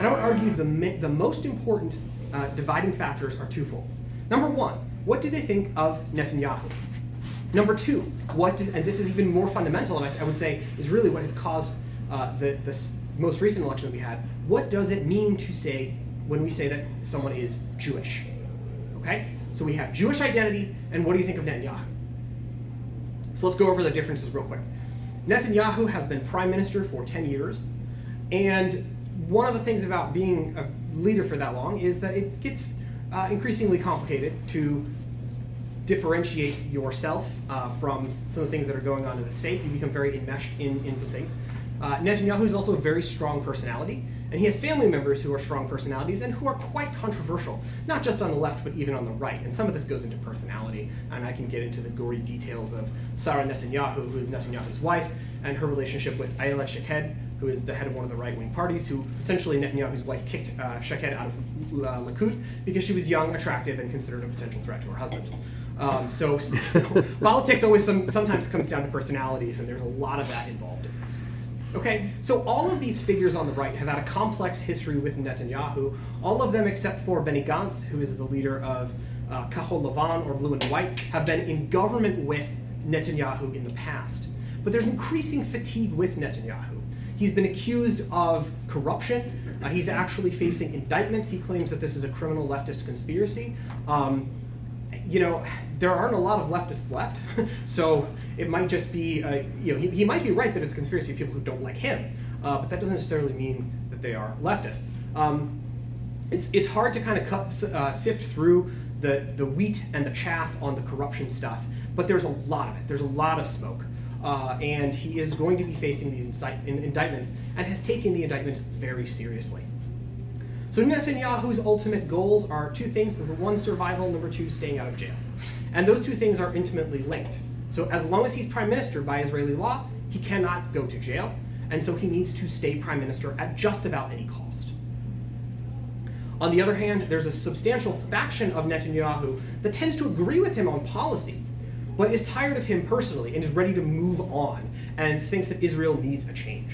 And I would argue the most important dividing factors are twofold. Number one, what do they think of Netanyahu? Number two, and this is even more fundamental, and I would say is really what has caused the most recent election that we had, what does it mean to say when we say that someone is Jewish? Okay? So we have Jewish identity, and what do you think of Netanyahu? So let's go over the differences real quick. Netanyahu has been prime minister for 10 years, and one of the things about being a leader for that long is that it gets increasingly complicated to differentiate yourself from some of the things that are going on in the state. You become very enmeshed in some things. Netanyahu is also a very strong personality, and he has family members who are strong personalities and who are quite controversial, not just on the left, but even on the right. And some of this goes into personality, and I can get into the gory details of Sarah Netanyahu, who is Netanyahu's wife, and her relationship with Ayelet Shaked, who is the head of one of the right-wing parties, who essentially Netanyahu's wife kicked Shaked out of Likud because she was young, attractive, and considered a potential threat to her husband. So politics always sometimes comes down to personalities, and there's a lot of that involved in this. Okay, so all of these figures on the right have had a complex history with Netanyahu, all of them except for Benny Gantz, who is the leader of Kahol Lavan, or Blue and White, have been in government with Netanyahu in the past. But there's increasing fatigue with Netanyahu. He's been accused of corruption. He's actually facing indictments. He claims that this is a criminal leftist conspiracy. You know, there aren't a lot of leftists left, so it might just be, you know, he might be right that it's a conspiracy of people who don't like him, but that doesn't necessarily mean that they are leftists. It's hard to kind of sift through the wheat and the chaff on the corruption stuff, but there's a lot of it. There's a lot of smoke, and he is going to be facing these indictments and has taken the indictments very seriously. So Netanyahu's ultimate goals are two things. Number one, survival. Number two, staying out of jail. And those two things are intimately linked. So as long as he's prime minister by Israeli law, he cannot go to jail. And so he needs to stay prime minister at just about any cost. On the other hand, there's a substantial faction of Netanyahu that tends to agree with him on policy, but is tired of him personally and is ready to move on and thinks that Israel needs a change.